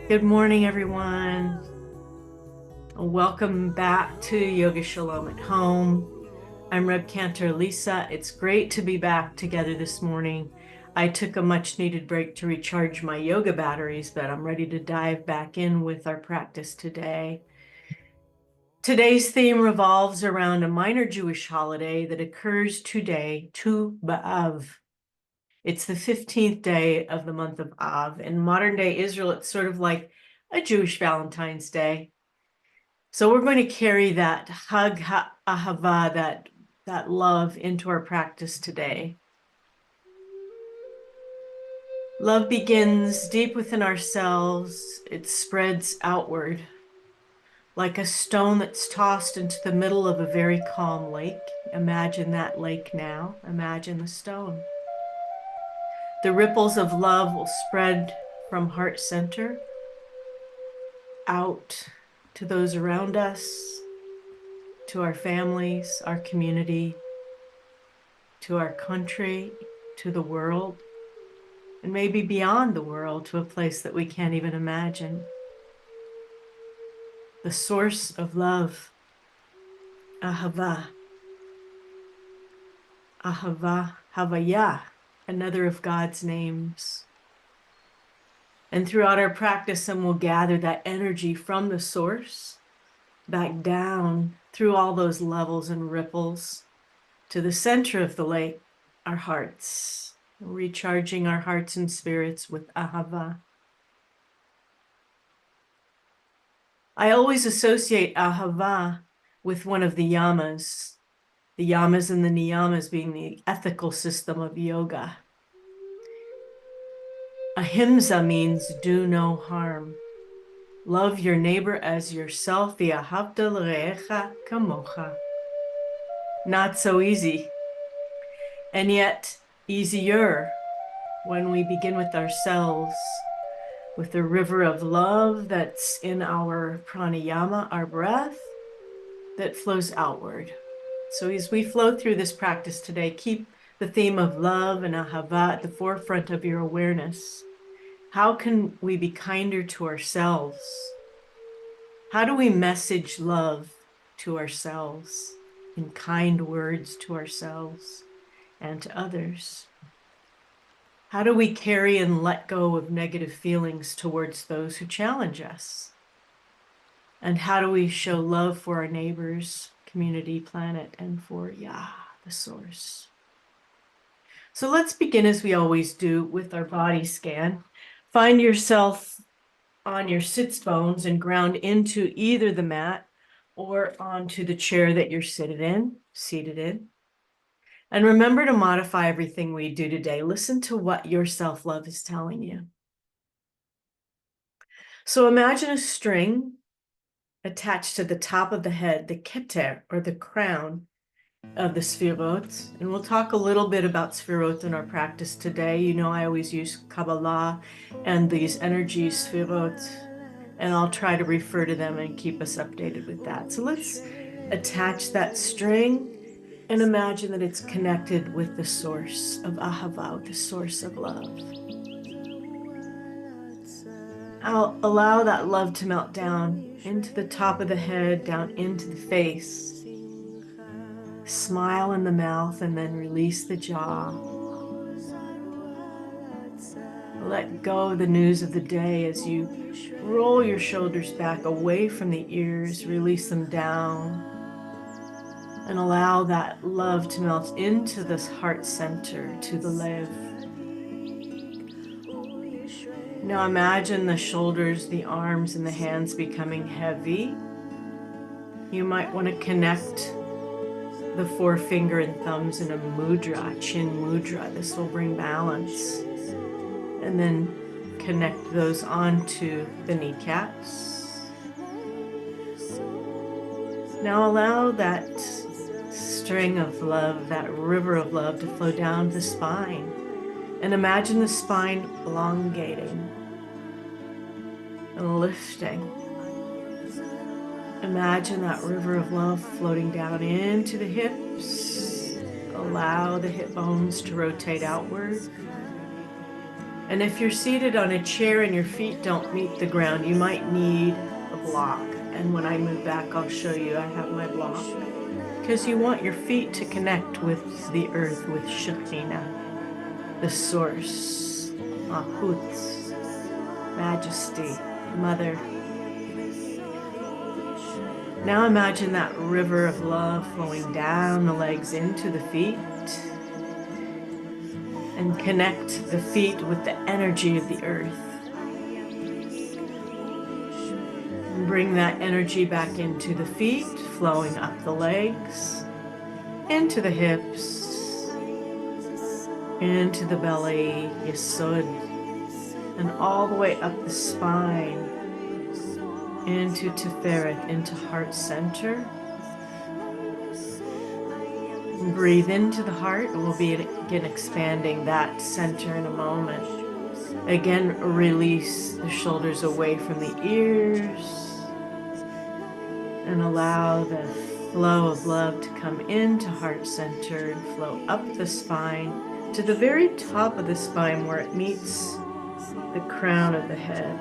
Good morning, everyone. Welcome back to Yoga Shalom at Home. I'm Reb Cantor Lisa. It's great to be back together this morning. I took a much needed break to recharge my yoga batteries, but I'm ready to dive back in with our practice today. Today's theme revolves around a minor Jewish holiday that occurs today, Tu B'Av. It's the 15th day of the month of Av. In modern day Israel, it's sort of like a Jewish Valentine's Day. So we're going to carry that Hag HaAhava, that love, into our practice today. Love begins deep within ourselves. It spreads outward like a stone that's tossed into the middle of a very calm lake. Imagine that lake now. Imagine the stone. The ripples of love will spread from heart center out to those around us, to our families, our community, to our country, to the world, and maybe beyond the world to a place that we can't even imagine. The source of love, Ahava. Ahava, Havaya, another of God's names. And throughout our practice, we'll gather that energy from the source back down through all those levels and ripples to the center of the lake, our hearts, recharging our hearts and spirits with Ahava. I always associate Ahava with one of the yamas and the niyamas being the ethical system of yoga. Ahimsa means do no harm. Love your neighbor as yourself, v'ahavta l're'echa kamocha. Not so easy, and yet easier when we begin with ourselves, with the river of love that's in our pranayama, our breath, that flows outward. So as we flow through this practice today, keep the theme of love and ahava at the forefront of your awareness. How can we be kinder to ourselves? How do we message love to ourselves in kind words to ourselves and to others? How do we carry and let go of negative feelings towards those who challenge us? And how do we show love for our neighbors, community, planet, and for Yah, the source? So let's begin as we always do with our body scan. Find yourself on your sits bones and ground into either the mat or onto the chair that you're seated in. And remember to modify everything we do today. Listen to what your self-love is telling you. So imagine a string attached to the top of the head, the keter, or the crown of the sfirot. And we'll talk a little bit about sfirot in our practice today. You know, I always use Kabbalah and these energy sfirot, and I'll try to refer to them and keep us updated with that. So let's attach that string and imagine that it's connected with the source of ahava, the source of love. I'll allow that love to melt down into the top of the head, down into the face. Smile in the mouth and then release the jaw. Let go of the news of the day as you roll your shoulders back away from the ears, release them down, and allow that love to melt into this heart center, to the lev. Now imagine the shoulders, the arms, and the hands becoming heavy. You might want to connect the forefinger and thumbs in a mudra, chin mudra. This will bring balance. And then connect those onto the kneecaps. Now allow that string of love, that river of love, to flow down the spine. And imagine the spine elongating and lifting. Imagine that river of love floating down into the hips. Allow the hip bones to rotate outward. And if you're seated on a chair and your feet don't meet the ground, you might need a block. And when I move back, I'll show you I have my block. Because you want your feet to connect with the earth, with Shekhinah, the source, Mahut, Majesty, Mother. Now imagine that river of love flowing down the legs into the feet. And connect the feet with the energy of the earth. And bring that energy back into the feet, flowing up the legs, into the hips, into the belly, Yesod, and all the way up the spine, into Tiferet, into heart center. Breathe into the heart. We'll begin expanding that center in a moment. Again, release the shoulders away from the ears and allow the flow of love to come into heart center and flow up the spine to the very top of the spine where it meets the crown of the head,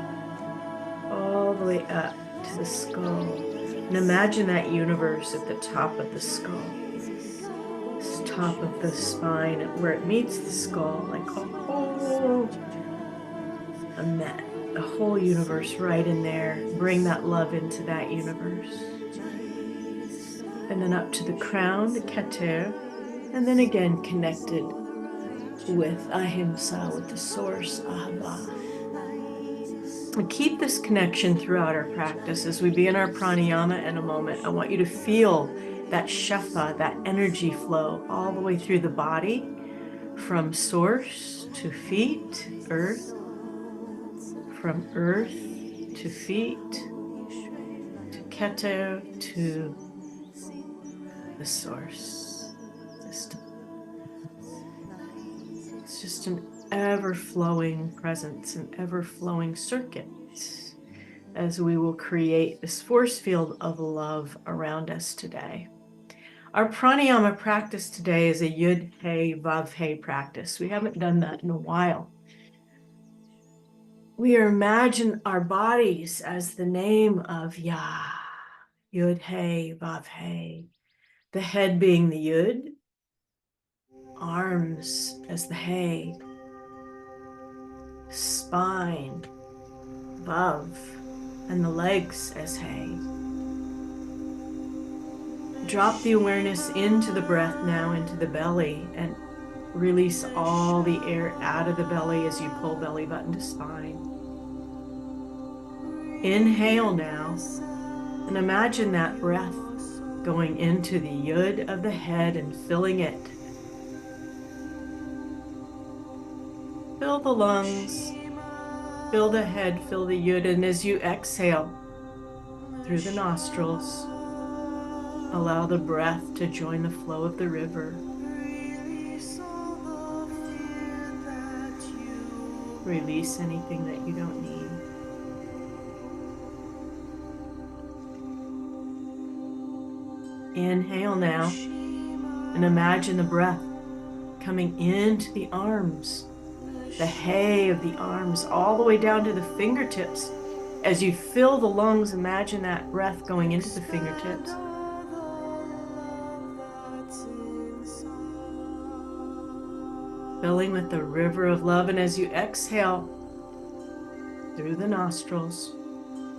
all the way up to the skull. And imagine that universe at the top of the skull. Top of the spine where it meets the skull, like a whole universe right in there. Bring that love into that universe. And then up to the crown, the Keter, and then again connected with Ahimsa, with the source, Ahava. And keep this connection throughout our practice. As we begin our pranayama in a moment, I want you to feel that shefa, that energy flow all the way through the body, from source to feet, earth, from earth to feet, to Keter, to the source. It's just an ever-flowing presence, an ever-flowing circuit, as we will create this force field of love around us today. Our pranayama practice today is a Yud He Vav He practice. We haven't done that in a while. We imagine our bodies as the name of Yah, Yud He Vav He. The head being the Yud, arms as the He, spine, Vav, and the legs as He. Drop the awareness into the breath now, into the belly, and release all the air out of the belly as you pull belly button to spine. Inhale now, and imagine that breath going into the Yud of the head and filling it. Fill the lungs, fill the head, fill the Yud, and as you exhale through the nostrils, allow the breath to join the flow of the river. Release anything that you don't need. Inhale now, and imagine the breath coming into the arms, the hay of the arms, all the way down to the fingertips. As you fill the lungs, imagine that breath going into the fingertips. Filling with the river of love, and as you exhale through the nostrils,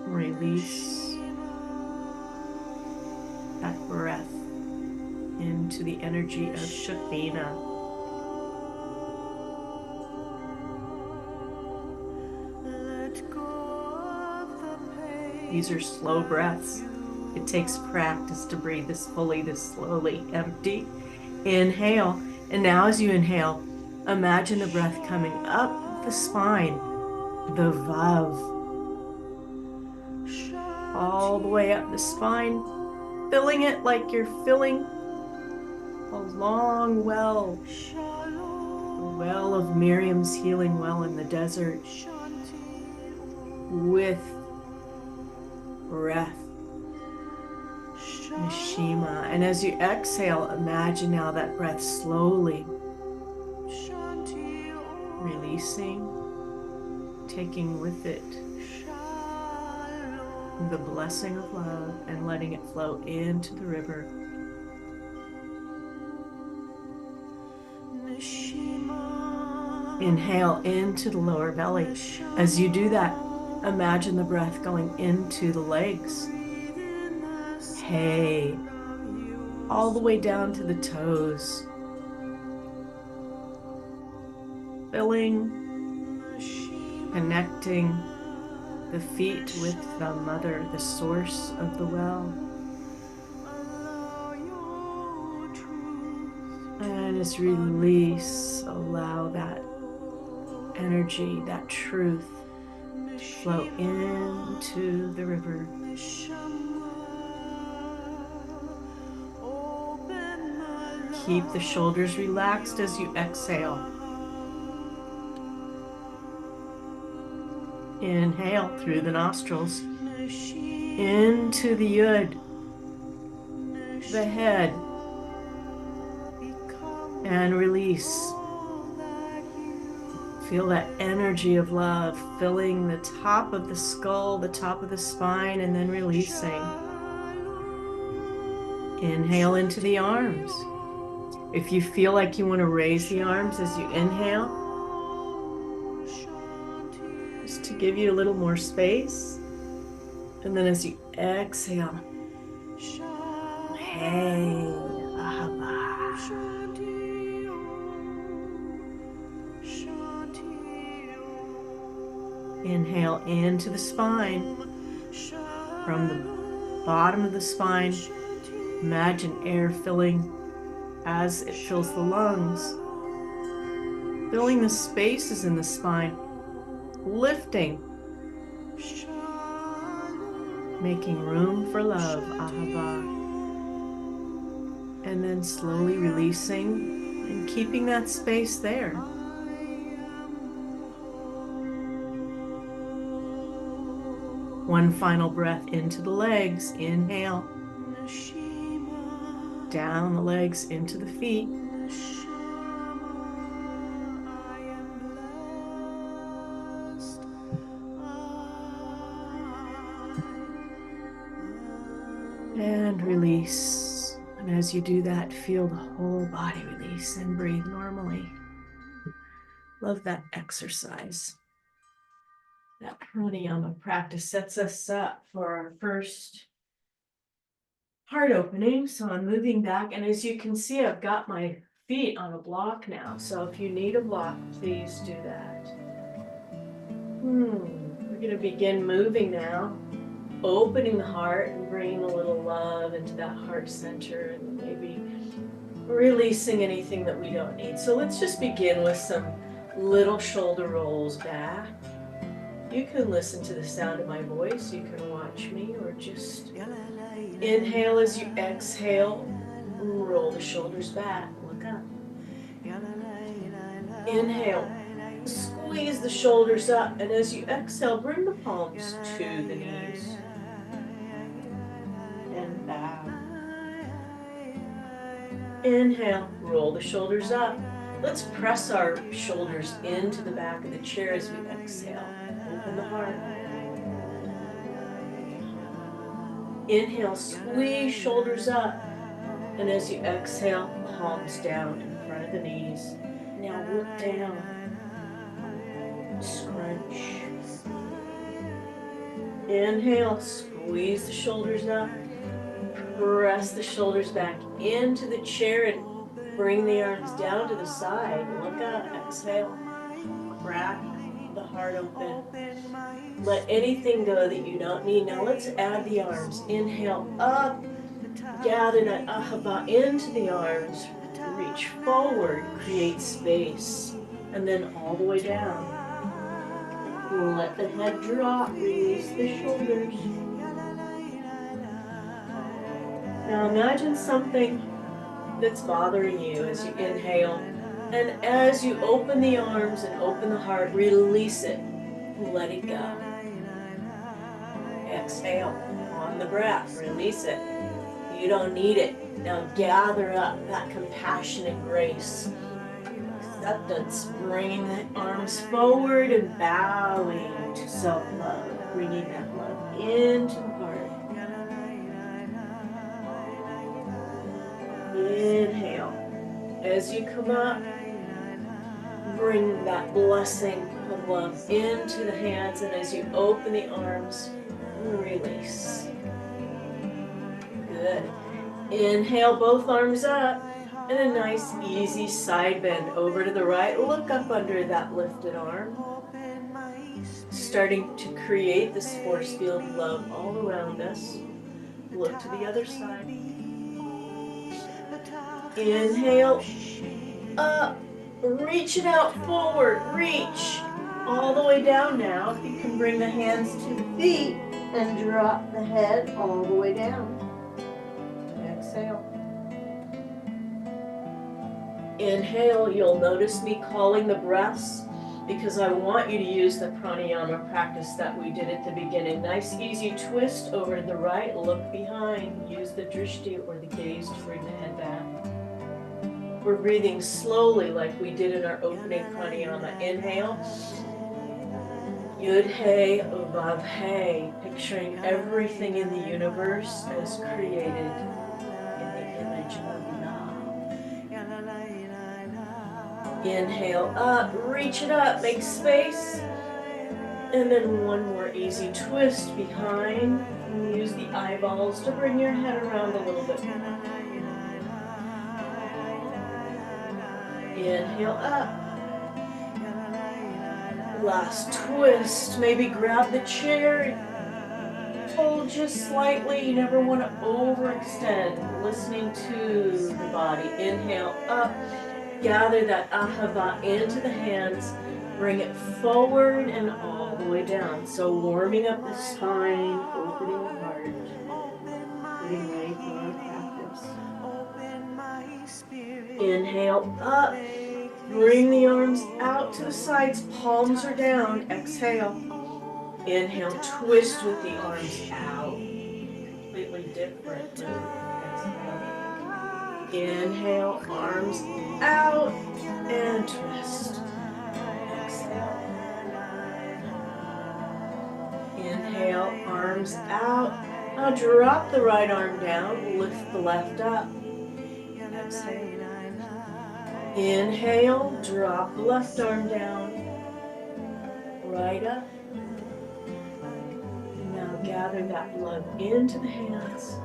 release that breath into the energy of Shekhinah. These are slow breaths. It takes practice to breathe this fully, this slowly. Empty. Inhale. And now as you inhale, imagine the breath coming up the spine, the Vav, all the way up the spine, filling it like you're filling a long well, the well of Miriam's healing well in the desert, with breath, Neshima. And as you exhale, imagine now that breath slowly releasing taking with it the blessing of love and letting it flow into the river. Inhale into the lower belly. As you do that, imagine the breath going into the legs. Hey, all the way down to the toes. Filling, connecting the feet with the mother, the source of the well. And as release, allow that energy, that truth to flow into the river. Keep the shoulders relaxed as you exhale. Inhale through the nostrils into the yud, the head, and release. Feel that energy of love filling the top of the skull, the top of the spine, and then releasing. Inhale into the arms. If you feel like you want to raise the arms as you inhale, just to give you a little more space. And then as you exhale, hey, ahava. Inhale into the spine. From the bottom of the spine, imagine air filling as it fills the lungs, filling the spaces in the spine, lifting, making room for love, ahava. And then slowly releasing and keeping that space there. One final breath into the legs. Inhale. Down the legs into the feet. And release. And as you do that, feel the whole body release and breathe normally. Love that exercise. That pranayama practice sets us up for our first heart opening. So I'm moving back, and as you can see, I've got my feet on a block now. So if you need a block, please do that. We're going to begin moving now, opening the heart and bringing a little love into that heart center, and maybe releasing anything that we don't need. So let's just begin with some little shoulder rolls back. You can listen to the sound of my voice, you can watch me, or just inhale as you exhale, roll the shoulders back, look up. Inhale, squeeze the shoulders up, and as you exhale, bring the palms to the knees. And bow. Inhale, roll the shoulders up. Let's press our shoulders into the back of the chair as we exhale. Open the heart. Inhale, squeeze shoulders up. And as you exhale, palms down in front of the knees. Now look down. Scrunch. Inhale, squeeze the shoulders up. Press the shoulders back into the chair and bring the arms down to the side. Look up, exhale. Crack the heart open. Let anything go that you don't need. Now let's add the arms. Inhale up. Gather that ahava into the arms. Reach forward, create space. And then all the way down. Let the head drop. Release the shoulders. Now imagine something that's bothering you as you inhale. And as you open the arms and open the heart, release it. Let it go. Exhale on the breath. Release it. You don't need it. Now gather up that compassion and grace. acceptance, bringing the arms forward and bowing to self-love, bringing that love into the heart. Inhale. As you come up, bring that blessing of love into the hands, and as you open the arms, release. Good. Inhale, both arms up, and a nice easy side bend over to the right. Look up under that lifted arm. Starting to create this force field of love all around us. Look to the other side. Inhale, up, reach it out forward, reach all the way down now. If you can bring the hands to the feet and drop the head all the way down. Exhale. Inhale, you'll notice me calling the breaths because I want you to use the pranayama practice that we did at the beginning. Nice easy twist over to the right, look behind, use the drishti or the gaze to bring the head back. We're breathing slowly like we did in our opening pranayama. Inhale. Yud-He, Vav-He, picturing everything in the universe as created in the image of Yah. Inhale up, reach it up, make space. And then one more easy twist behind. And use the eyeballs to bring your head around a little bit more. Inhale up. Last twist. Maybe grab the chair. Hold just slightly. You never want to overextend. Listening to the body. Inhale up. Gather that ahava into the hands. Bring it forward and all the way down. So warming up the spine, opening the heart. Getting ready for our practice. Inhale up. Bring the arms out to the sides. Palms are down. Exhale. Inhale, twist with the arms out. Completely different move. Exhale. Inhale, arms out and twist. Exhale. Inhale, arms out. Now drop the right arm down, lift the left up. Exhale. Inhale, drop the left arm down. Right up. Now gather that love into the hands.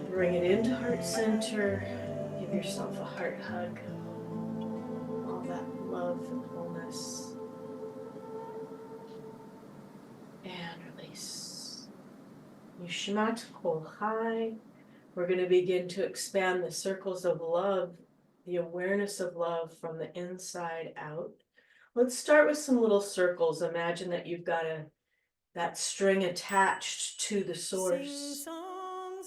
Bring it into heart center. Give yourself a heart hug. All that love and wholeness. And release. Yishmat Kol Chai. We're going to begin to expand the circles of love, the awareness of love from the inside out. Let's start with some little circles. Imagine that you've got that string attached to the source.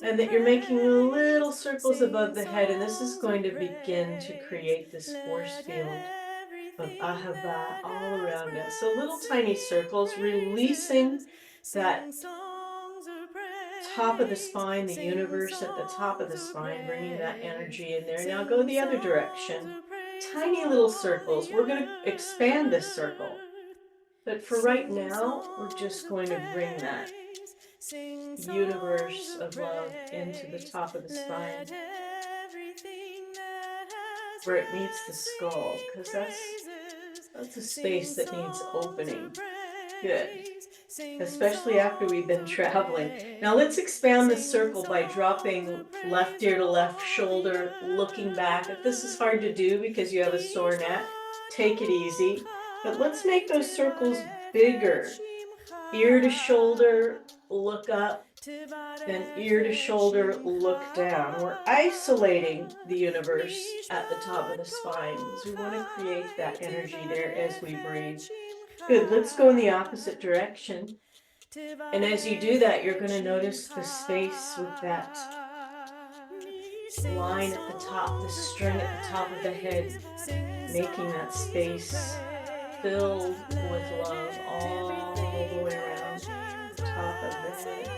And that you're making little circles above the head, and this is going to begin to create this force field of ahava all around us. So little tiny circles, releasing that top of the spine, the universe at the top of the spine, bringing that energy in there. Now go the other direction. Tiny little circles. We're going to expand this circle. But for right now, we're just going to bring that universe of love into the top of the spine where it meets the skull, because that's a space that needs opening. Good. Especially after we've been traveling. Now let's expand the circle by dropping left ear to left shoulder, looking back. If this is hard to do because you have a sore neck, take it easy. But let's make those circles bigger. Ear to shoulder, look up, then ear to shoulder, look down. We're isolating the universe at the top of the spine because we want to create that energy there as we breathe. Good, let's go in the opposite direction. And as you do that, you're going to notice the space with that line at the top, the string at the top of the head, making that space filled with love all the way around the top of the head.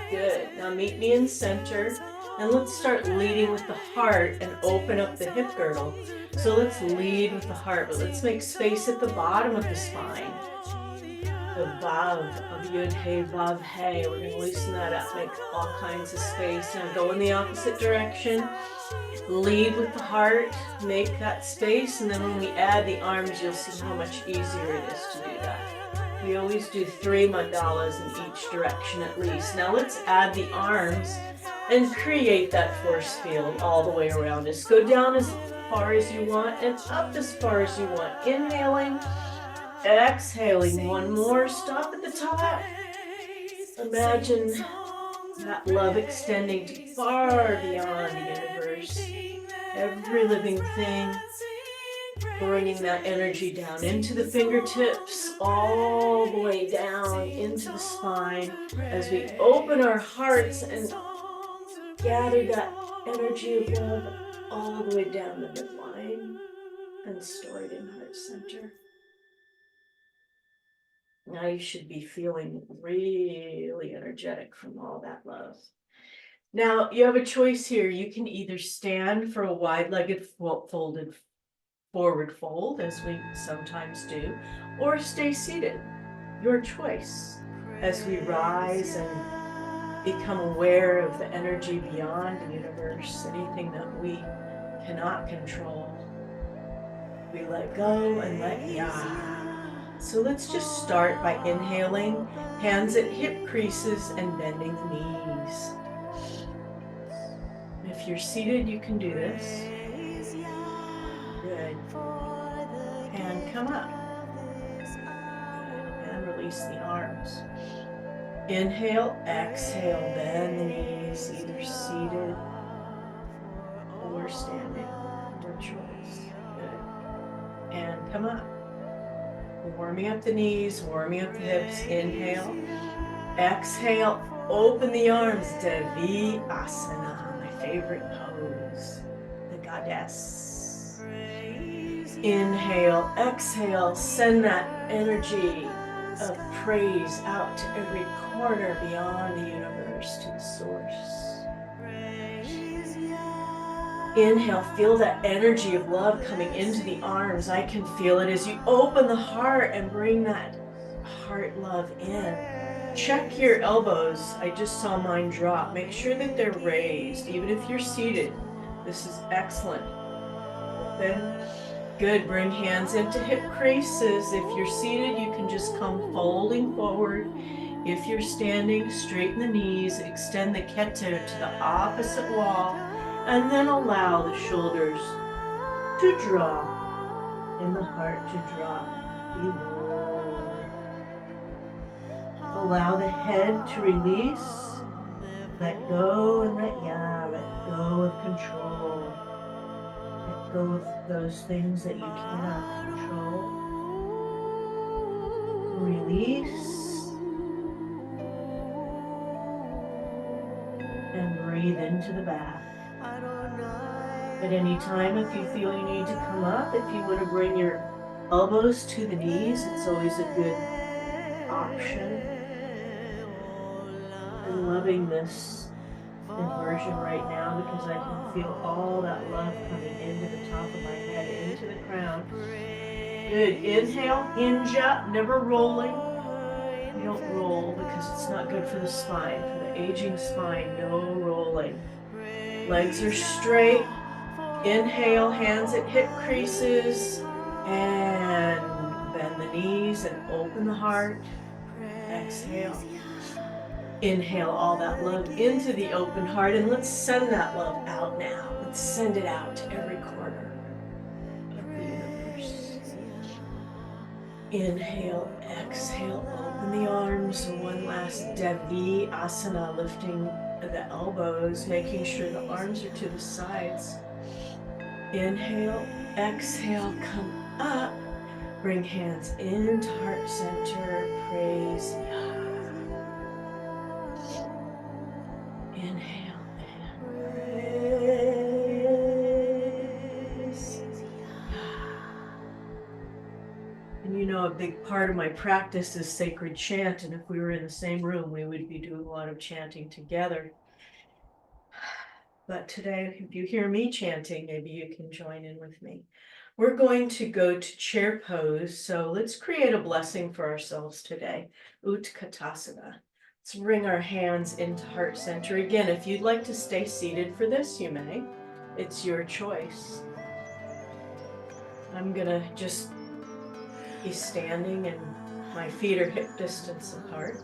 Good. Now meet me in center. And let's start leading with the heart and open up the hip girdle. So let's lead with the heart, but let's make space at the bottom of the spine. The Vav of Yud Hey Vav Hey. We're going to loosen that up, make all kinds of space. Now go in the opposite direction. Lead with the heart, make that space, and then when we add the arms, you'll see how much easier it is to do that. We always do 3 mandalas in each direction at least. Now let's add the arms and create that force field all the way around us. Go down as far as you want and up as far as you want. Inhaling, exhaling. One more. Stop at the top. Imagine that love extending far beyond the universe. Every living thing, bringing that energy down into the fingertips, all the way down into the spine as we open our hearts and gather that energy of love all the way down the midline and store it in heart center. Now you should be feeling really energetic from all that love. Now you have a choice here. You can either stand for a wide-legged folded forward fold, as we sometimes do, or stay seated. Your choice as we rise and become aware of the energy beyond the universe, anything that we cannot control. We let go and let ya. So let's just start by inhaling, hands at hip creases and bending the knees. If you're seated, you can do this. Good. And come up. And release the arms. Inhale, exhale, bend the knees, either seated or standing. Your choice. Good. And come up. Warming up the knees, warming up the hips. Inhale. Exhale, open the arms. Devi Asana, my favorite pose. The goddess. Inhale, exhale, send that energy of praise out to every corner beyond the universe, to the source. Inhale, feel that energy of love coming into the arms. I can feel it as you open the heart and bring that heart love in. Check your elbows. I just saw mine drop. Make sure that they're raised, even if you're seated. This is excellent. Open. Good. Bring hands into hip creases. If you're seated, you can just come folding forward. If you're standing, straighten the knees, extend the keter to the opposite wall, and then allow the shoulders to drop and the heart to drop. Allow the head to release. Let go and let go of control. Let go of those things that you cannot control. Release. And breathe into the back. At any time, if you feel you need to come up, if you want to bring your elbows to the knees, it's always a good option. I'm loving this inversion right now because I can feel all that love coming into the top of my head, into the crown. Good. Inhale, hinge up, never rolling. You don't roll because it's not good for the spine, for the aging spine, no rolling. Legs are straight. Inhale, hands at hip creases, and bend the knees and open the heart. Exhale. Inhale all that love into the open heart, and let's send that love out now. Let's send it out to every corner of the universe. Inhale, exhale, open the arms. One last Devi Asana, lifting the elbows, making sure the arms are to the sides. Inhale, exhale, come up. Bring hands into heart center, praise. Inhale and praise. And you know, a big part of my practice is sacred chant, and if we were in the same room, we would be doing a lot of chanting together. But today, if you hear me chanting, maybe you can join in with me. We're going to go to chair pose. So let's create a blessing for ourselves today. Utkatasana. Let's bring our hands into heart center. Again, if you'd like to stay seated for this, you may. It's your choice. I'm gonna just be standing and my feet are hip distance apart.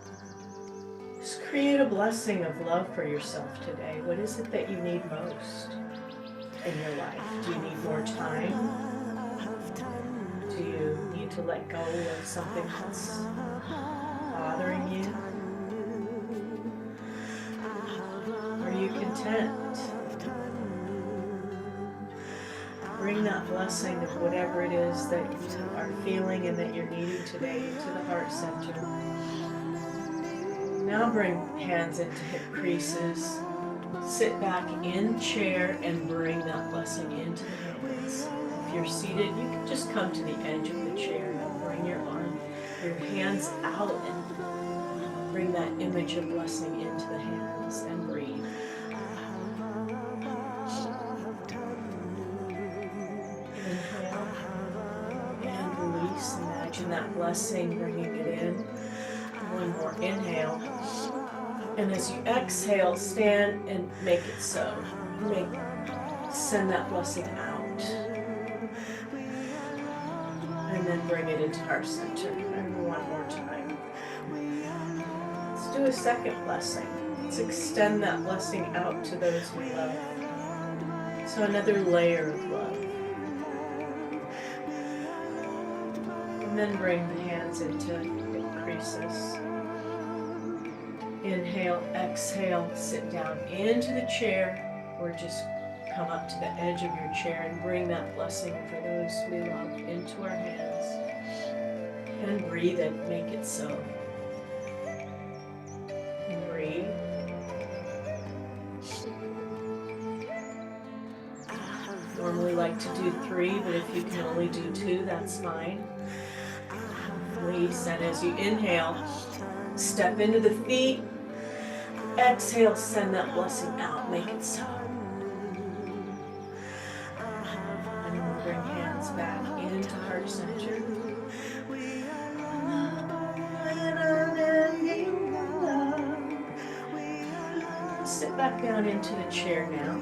Just create a blessing of love for yourself today. What is it that you need most in your life? Do you need more time? Do you need to let go of something that's bothering you? Are you content? Bring that blessing of whatever it is that you are feeling and that you're needing today into the heart center. Now bring hands into hip creases. Sit back in chair and bring that blessing into the hands. If you're seated, you can just come to the edge of the chair and bring your hands out and bring that image of blessing into the hands and breathe. Inhale and release. Imagine that blessing, bringing it in. One more inhale. And as you exhale, stand and make it so. Send that blessing out. And then bring it into heart center. And one more time. Let's do a second blessing. Let's extend that blessing out to those we love. So another layer of love. And then bring the hands into hip creases. Inhale, exhale, sit down into the chair, or just come up to the edge of your chair and bring that blessing for those we love into our hands. And breathe it, make it so. And breathe. Normally like to do 3, but if you can only do 2, that's fine. Release, and as you inhale, step into the feet. Exhale, send that blessing out, make it so. And we'll bring hands back into heart center. Sit back down into the chair now.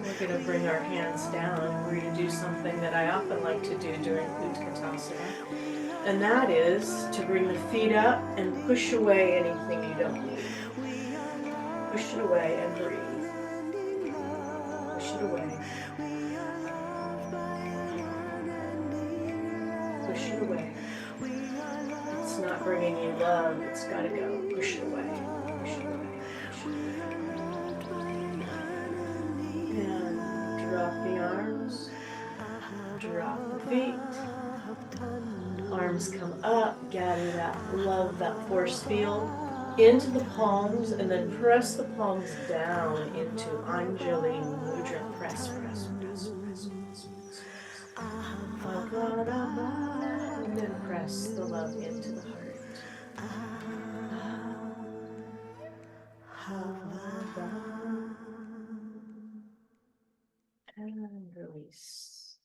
We're going to bring our hands down. We're going to do something that I often like to do during Utkatasana. And that is to bring the feet up and push away anything you don't need. Push it away and breathe. Push it away. Push it away. It's not bringing you love. It's got to go. Push it away. Push it away. Push it away. And drop the arms. Drop the feet. Arms come up, gather that love, that force field into the palms, and then press the palms down into Anjali Mudra. Press, press, press, press, press, press. And then press the love into the heart. And release.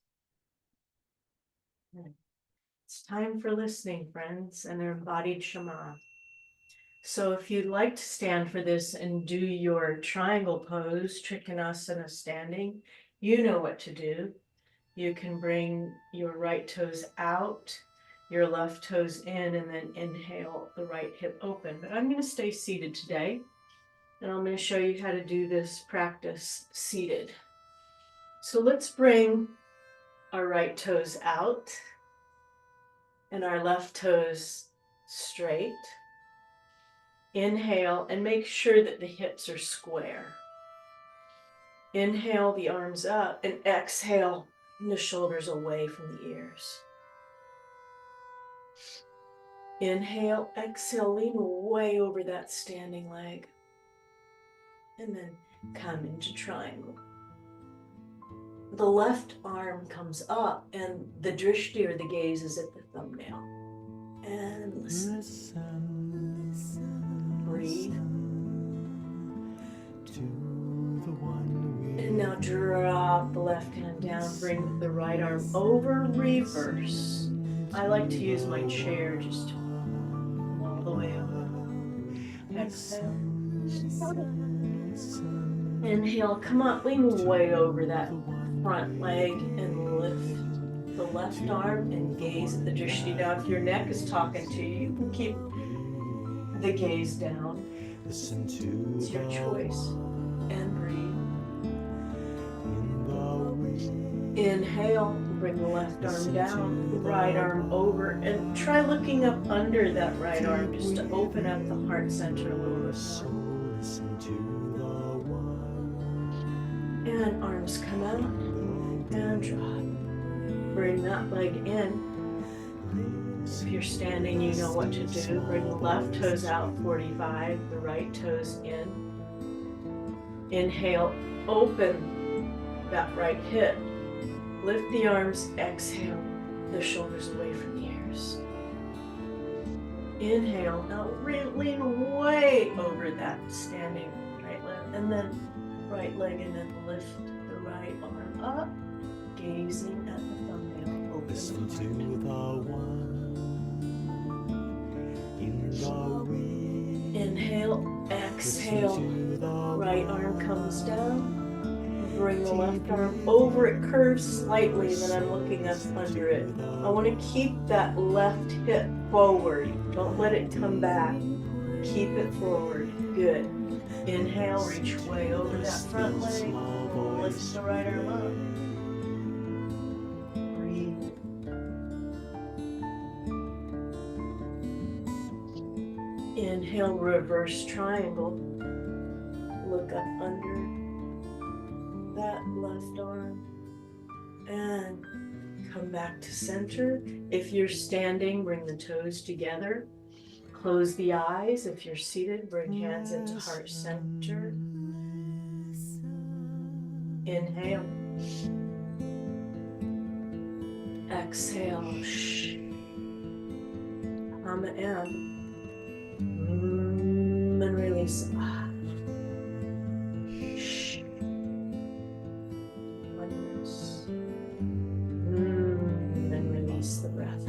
It's time for listening, friends, and their embodied Shema. So if you'd like to stand for this and do your triangle pose, Trikonasana standing, you know what to do. You can bring your right toes out, your left toes in, and then inhale the right hip open. But I'm going to stay seated today, and I'm going to show you how to do this practice seated. So let's bring our right toes out and our left toes straight. Inhale and make sure that the hips are square. Inhale the arms up and exhale the shoulders away from the ears. Inhale, exhale, lean way over that standing leg. And then come into triangle. The left arm comes up and the drishti or the gaze is at the thumbnail. And listen. Breathe. Now drop the left hand down, bring the right arm over, reverse. I like to use my chair just all the way over. Exhale. Inhale, come on, lean way over that front leg and lift the left arm and gaze at the drishti. Now, if your neck is talking to you, you can keep the gaze down. It's your choice. And breathe. Inhale, bring the left arm down, the right arm over, and try looking up under that right arm just to open up the heart center a little bit more. And arms come out and drop. Bring that leg in. If you're standing, you know what to do. Bring the left toes out 45, the right toes in. Inhale, open that right hip. Lift the arms, exhale, the shoulders away from the ears. Inhale, now lean way over that standing right leg, and then right leg, and then lift the right arm up, gazing at the thumbnail. Open Listen to the one in the wind. Inhale, exhale, right arm comes down. Bring the left arm over, it curves slightly, and then I'm looking up under it. I want to keep that left hip forward. Don't let it come back. Keep it forward. Good. Inhale, reach way over that front leg. Lift the right arm up. Breathe. Inhale, reverse triangle. Look up under that left arm and come back to center. If you're standing, bring the toes together. Close the eyes. If you're seated, bring hands into heart center. Inhale. Exhale. Hum and release. And release the breath.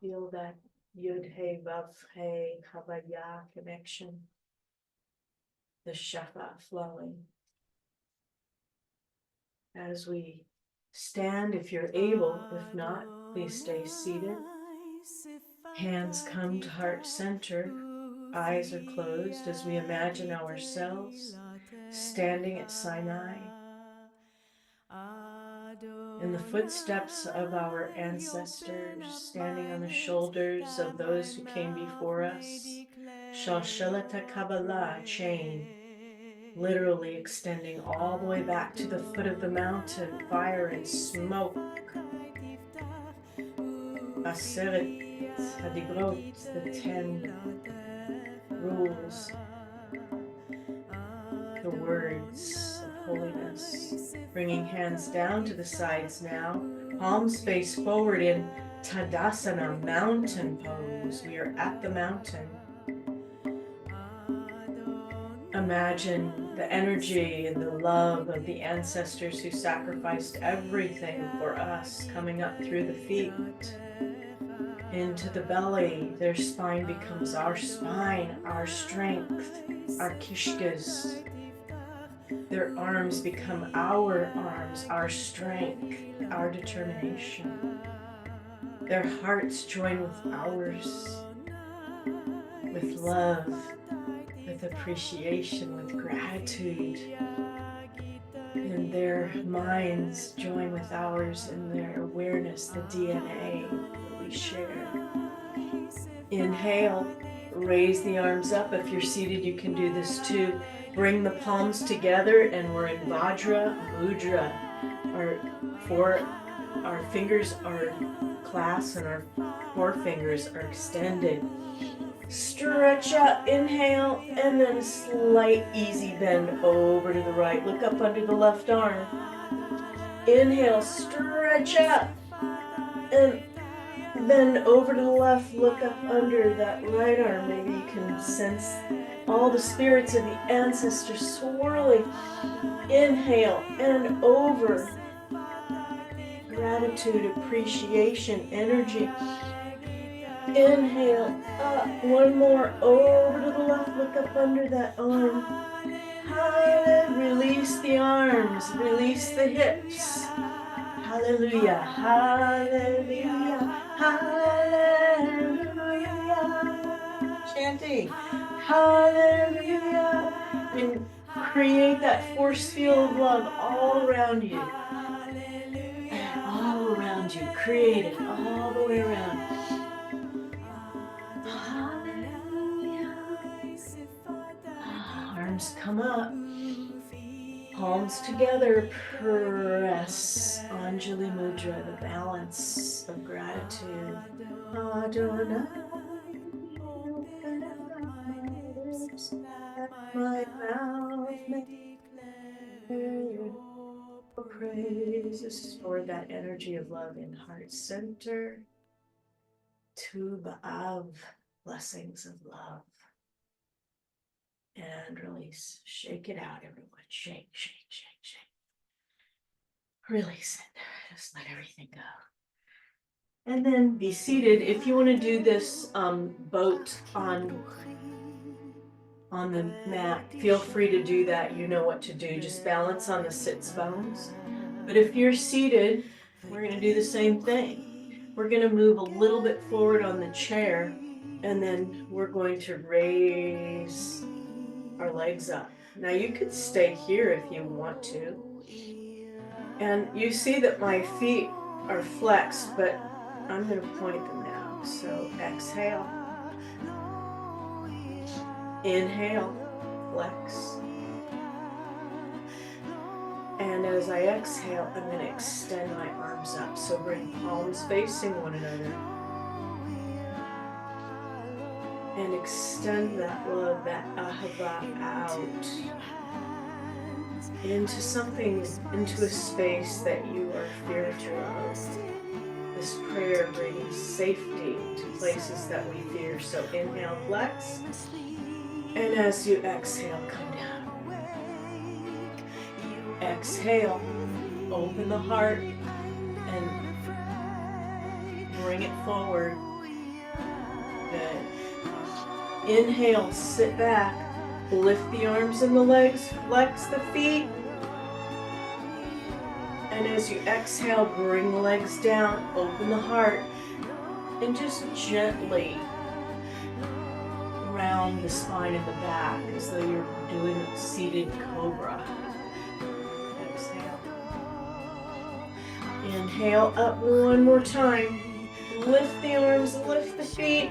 Feel that Yud Hey Vav Hey Havaya connection, the Shafa flowing. As we stand, if you're able, if not, please stay seated. Hands come to heart center, eyes are closed as we imagine ourselves standing at Sinai in the footsteps of our ancestors, standing on the shoulders of those who came before us. Shalshalata Kabbalah, chain, literally extending all the way back to the foot of the mountain, fire and smoke. Aseret Hadigrot, the 10 rules, the words of holiness. Bringing hands down to the sides now, palms face forward in Tadasana, mountain pose. We are at the mountain. Imagine the energy and the love of the ancestors who sacrificed everything for us coming up through the feet into the belly. Their spine becomes our spine, our strength, our kishkas. Their arms become our arms, our strength, our determination. their hearts join with ours, with love, with appreciation, with gratitude. And their minds join with ours in their awareness, the DNA that we share. Inhale, raise the arms up. If you're seated, you can do this too. Bring the palms together, and we're in Vajra Mudra. Our fingers are clasped and our forefingers are extended. Stretch out, inhale, and then slight easy bend over to the right. Look up under the left arm. Inhale, stretch out, and bend over to the left. Look up under that right arm. Maybe you can sense all the spirits of the ancestors swirling. Inhale, and over. Gratitude, appreciation, energy. Inhale, up, one more, over to the left, look up under that arm. Hallelujah, release the arms, release the hips. Hallelujah, hallelujah, hallelujah. Chanting, hallelujah. And create that force field of love all around you. All around you, create it all the way around. Arms come up, palms together, press Anjali Mudra, the balance of gratitude. Adonai, open my mouth, make your praises. Store that energy of love in heart center. Tu B'Av, blessings of love. And release. Shake it out, everyone. Shake, shake, shake, shake. Release it. Just let everything go. And then be seated. If you want to do this boat on the mat, feel free to do that. You know what to do. Just balance on the sits bones. But if you're seated, we're going to do the same thing. We're going to move a little bit forward on the chair, and then we're going to raise our legs up. Now you could stay here if you want to. And you see that my feet are flexed, but I'm going to point them now. So exhale. Inhale, flex. And as I exhale, I'm going to extend my arms up. So bring palms facing one another. And extend that love, that ahava out into something, into a space that you are fearful of. This prayer brings safety to places that we fear. So inhale, flex. And as you exhale, come down. Exhale, open the heart and bring it forward. Good. Inhale, sit back, lift the arms and the legs, flex the feet. And as you exhale, bring the legs down, open the heart, and just gently round the spine and the back as though you're doing a seated cobra. Exhale. Inhale up one more time. Lift the arms, lift the feet.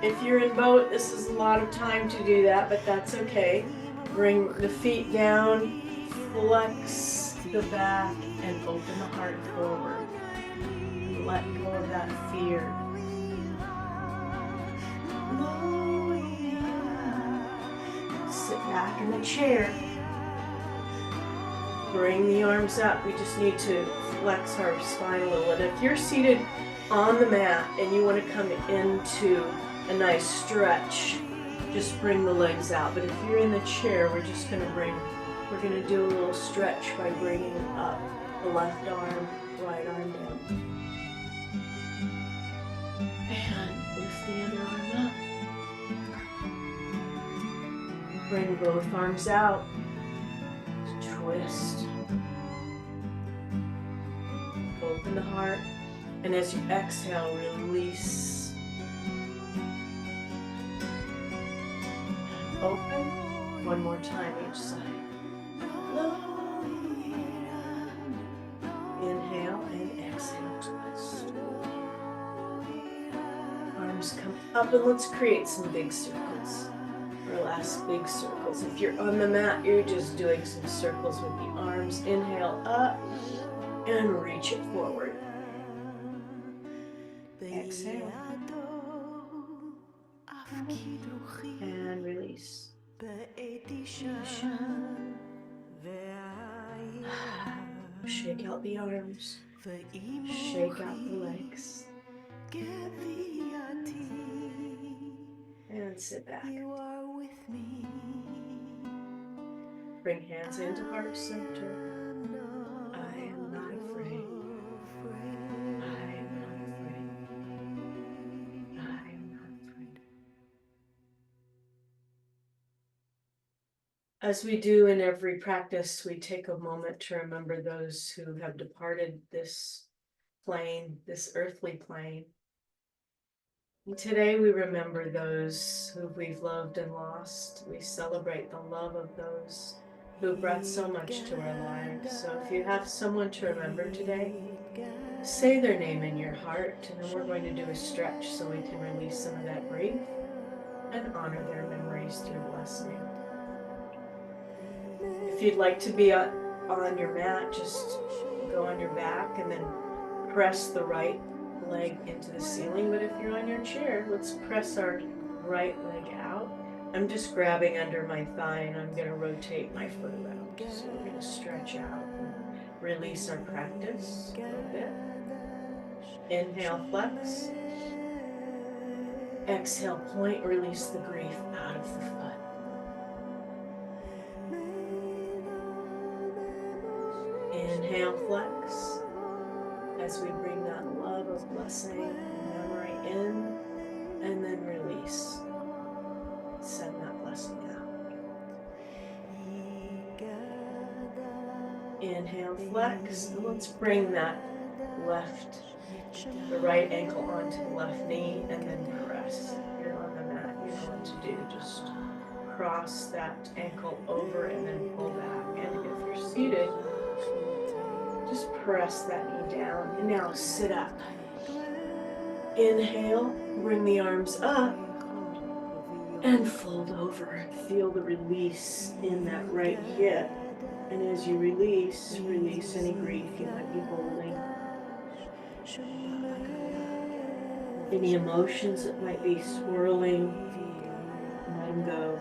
If you're in boat, this is a lot of time to do that, but that's okay. Bring the feet down, flex the back, and open the heart forward. And let go of that fear. Sit back in the chair. Bring the arms up. We just need to flex our spine a little. And if you're seated on the mat and you want to come into a nice stretch, just bring the legs out. But if you're in the chair, we're going to do a little stretch by bringing up the left arm, right arm down. And lift the other arm up. Bring both arms out. Twist. Open the heart. And as you exhale, release. Open. One more time each side. Inhale and exhale, twist. Arms come up and let's create some big circles. Our last big circles. If you're on the mat, you're just doing some circles with the arms. Inhale up and reach it forward. Exhale. And release. Shake out the arms. Shake out the legs. And sit back. Bring hands into heart center. I am not afraid. I am not afraid. I am not afraid. As we do in every practice, we take a moment to remember those who have departed this plane, this earthly plane. And today we remember those who we've loved and lost. We celebrate the love of those who brought so much to our lives. So if you have someone to remember today, say their name in your heart, and then we're going to do a stretch so we can release some of that grief and honor their memories through blessing. If you'd like to be on your mat, just go on your back and then press the right leg into the ceiling. But if you're on your chair, let's press our right leg out. I'm just grabbing under my thigh and I'm going to rotate my foot around. So we're going to stretch out and release our practice a little bit. Inhale, flex. Exhale, point, release the grief out of the foot. Inhale, flex. As we bring that love of blessing and memory in, and then release. Send that blessing out. Inhale, flex. And let's bring that the right ankle onto the left knee, and then press. If you're on the mat, you know what to do. Just cross that ankle over and then pull back. And if you're seated, just press that knee down. And now sit up. Inhale, bring the arms up and fold over. Feel the release in that right hip. And as you release any grief you might be holding. Any emotions that might be swirling, let them go.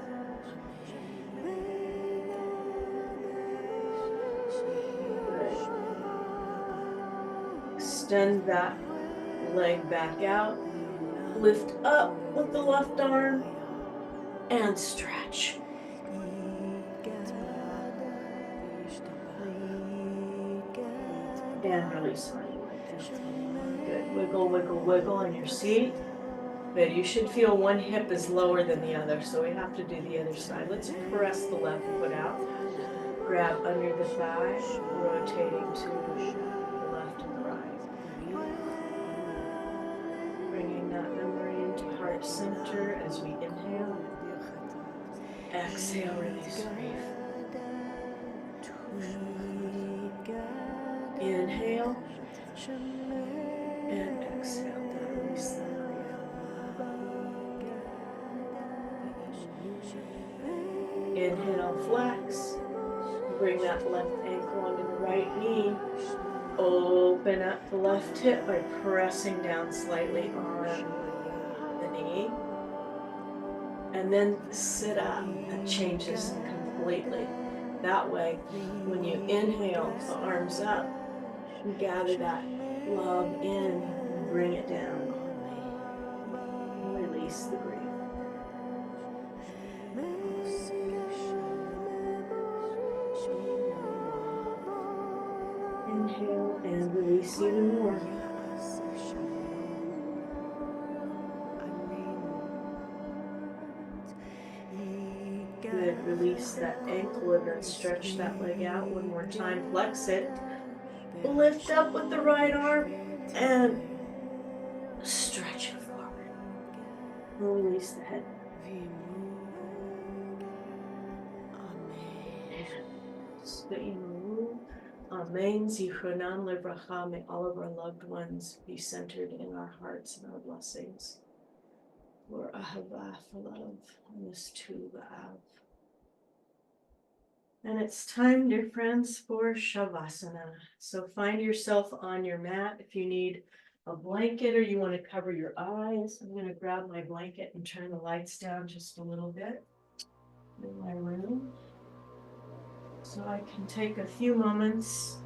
Extend that leg back out. Lift up with the left arm and stretch. And release. Good. Wiggle, wiggle, wiggle on your seat. Good. You should feel one hip is lower than the other, so we have to do the other side. Let's press the left foot out. Grab under the thigh, rotating to the left and the right. Bringing that memory into heart center as we inhale. Exhale, release grief. Inhale. And exhale, release that grief. Inhale, flex. Bring that left ankle onto the right knee. Open up the left hip by pressing down slightly on the knee. And then sit up. That changes completely. That way, when you inhale, the arms up, you gather that love in and bring it down. Release the grief. Inhale and release even more. Good. Release that ankle and then stretch that leg out one more time. Flex it. Lift up with the right arm And stretch it forward. Release the head. Amen. Zichronam lebracha. May all of our loved ones be centered in our hearts and our blessings. For ahava, for love, and this too, Ba'av. And it's time, dear friends, for Shavasana. So find yourself on your mat. If you need a blanket or you want to cover your eyes, I'm going to grab my blanket and turn the lights down just a little bit in my room. So I can take a few moments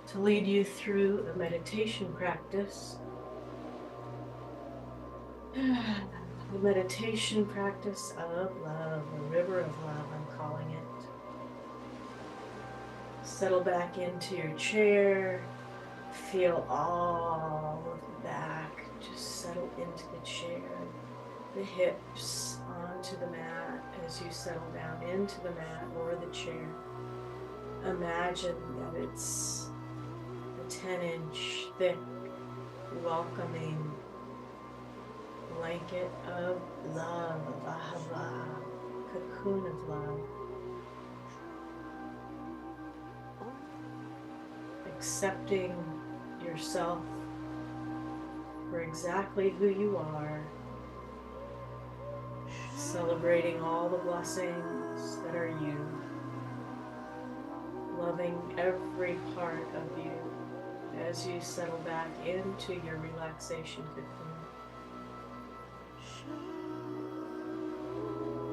to lead you through a meditation practice. The meditation practice of love, a river of love, I'm calling it. Settle back into your chair. Feel all of the back just settle into the chair. The hips onto the mat as you settle down into the mat or the chair. Imagine that it's a 10-inch thick, welcoming blanket of love, of ahava, cocoon of love. Accepting yourself for exactly who you are. Celebrating all the blessings that are you. Loving every part of you as you settle back into your relaxation cocoon.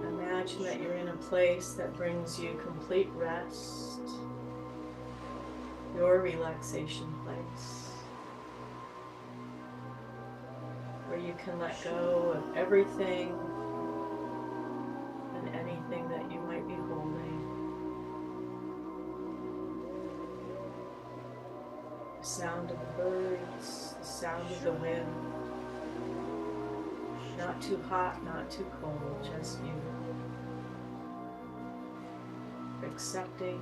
Imagine that you're in a place that brings you complete rest, your relaxation place, where you can let go of everything and anything that you might be holding. The sound of the birds, the sound of the wind. Not too hot, not too cold, just you. Accepting,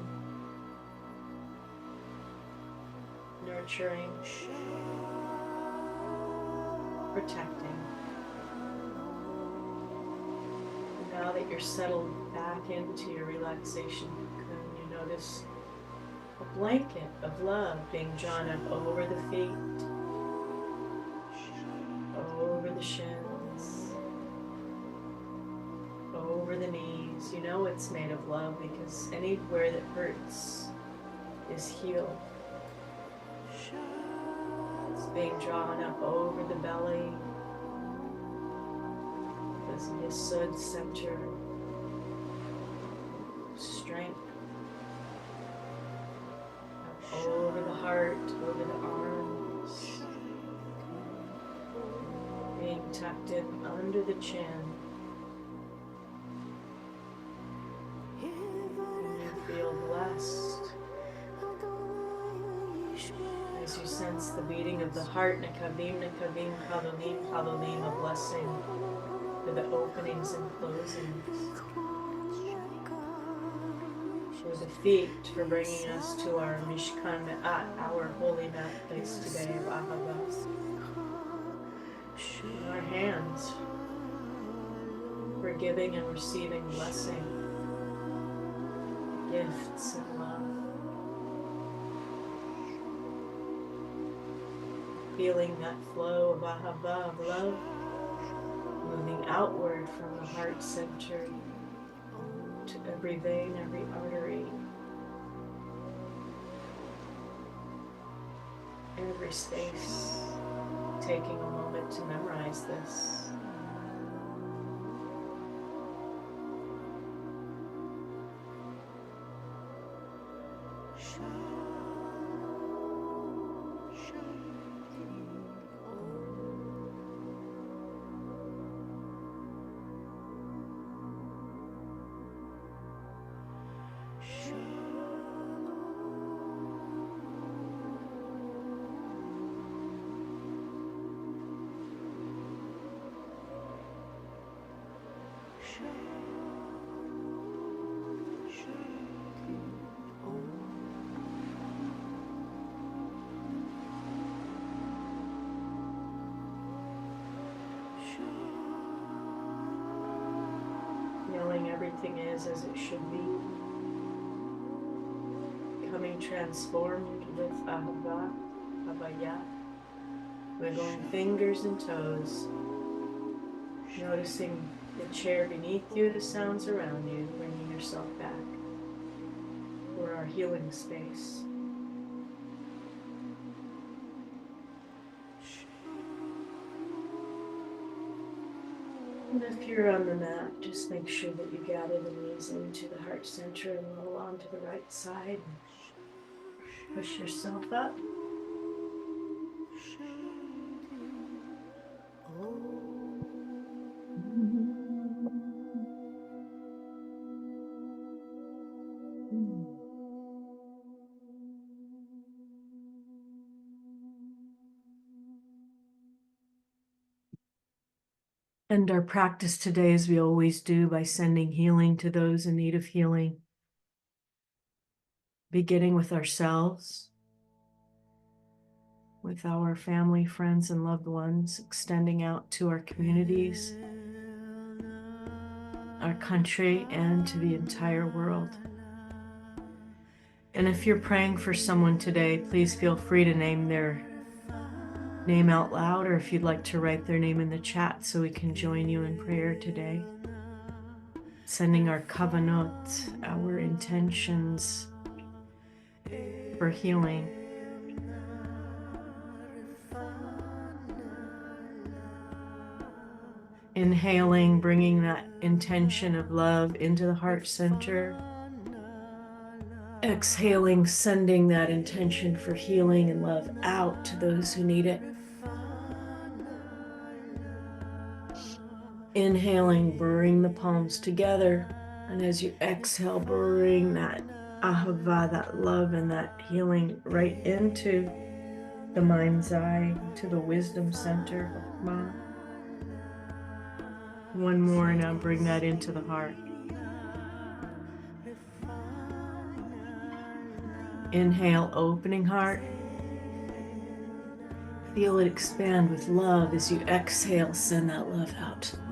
nurturing, protecting. And now that you're settled back into your relaxation cocoon, you notice a blanket of love being drawn up over the feet, over the shins, over the knees. You know it's made of love because anywhere that hurts is healed. It's being drawn up over the belly, this Yesod center, strength, up over the heart, over the arms, being tucked in under the chin. And you feel blessed as you sense the beating of the heart, nekavim, nekavim, chalolim, chalolim, a blessing for the openings and closings. For the feet, for bringing us to our Mishkan Me'at, our holy mat place today of Ahava. And our hands, for giving and receiving blessing, gifts of love. Feeling that flow of ahava, of love, moving outward from the heart center to every vein, every artery, every space. Taking a moment to memorize this. everything is as it should be. Becoming transformed with Ahava, Havaya. Wiggling fingers and toes. Noticing the chair beneath you, the sounds around you, bringing yourself back for our healing space. And if you're on the mat, just make sure that you gather the knees into the heart center and roll onto the right side. Push yourself up. And our practice today, as we always do, by sending healing to those in need of healing, beginning with ourselves, with our family, friends, and loved ones, extending out to our communities, our country, and to the entire world. And if you're praying for someone today, please feel free to name their name out loud, or if you'd like to write their name in the chat so we can join you in prayer today. Sending our kavanot, our intentions for healing. Inhaling, bringing that intention of love into the heart center. Exhaling, sending that intention for healing and love out to those who need it. Inhaling, bring the palms together. And as you exhale, bring that ahava, that love and that healing right into the mind's eye, to the wisdom center. One more, now bring that into the heart. Inhale, opening heart. Feel it expand with love. As you exhale, send that love out to the world.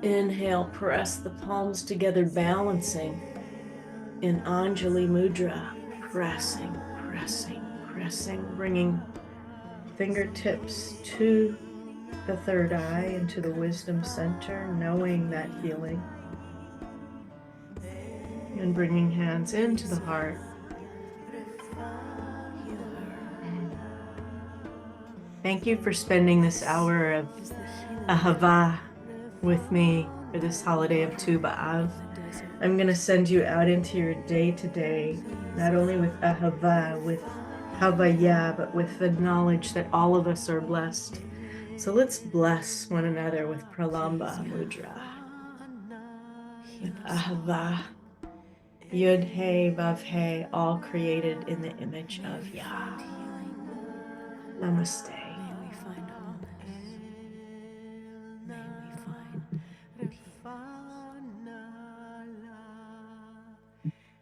Inhale, press the palms together, balancing in Anjali Mudra. Pressing, pressing, pressing, bringing fingertips to the third eye, into the wisdom center, knowing that healing. And bringing hands into the heart. Thank you for spending this hour of Ahava with me for this holiday of Tu B'Av. I'm going to send you out into your day today, not only with Ahava, with Havaya, but with the knowledge that all of us are blessed. So let's bless one another with Pralamba Mudra. With Ahava, Yud He Vav He, all created in the image of Yah. Namaste.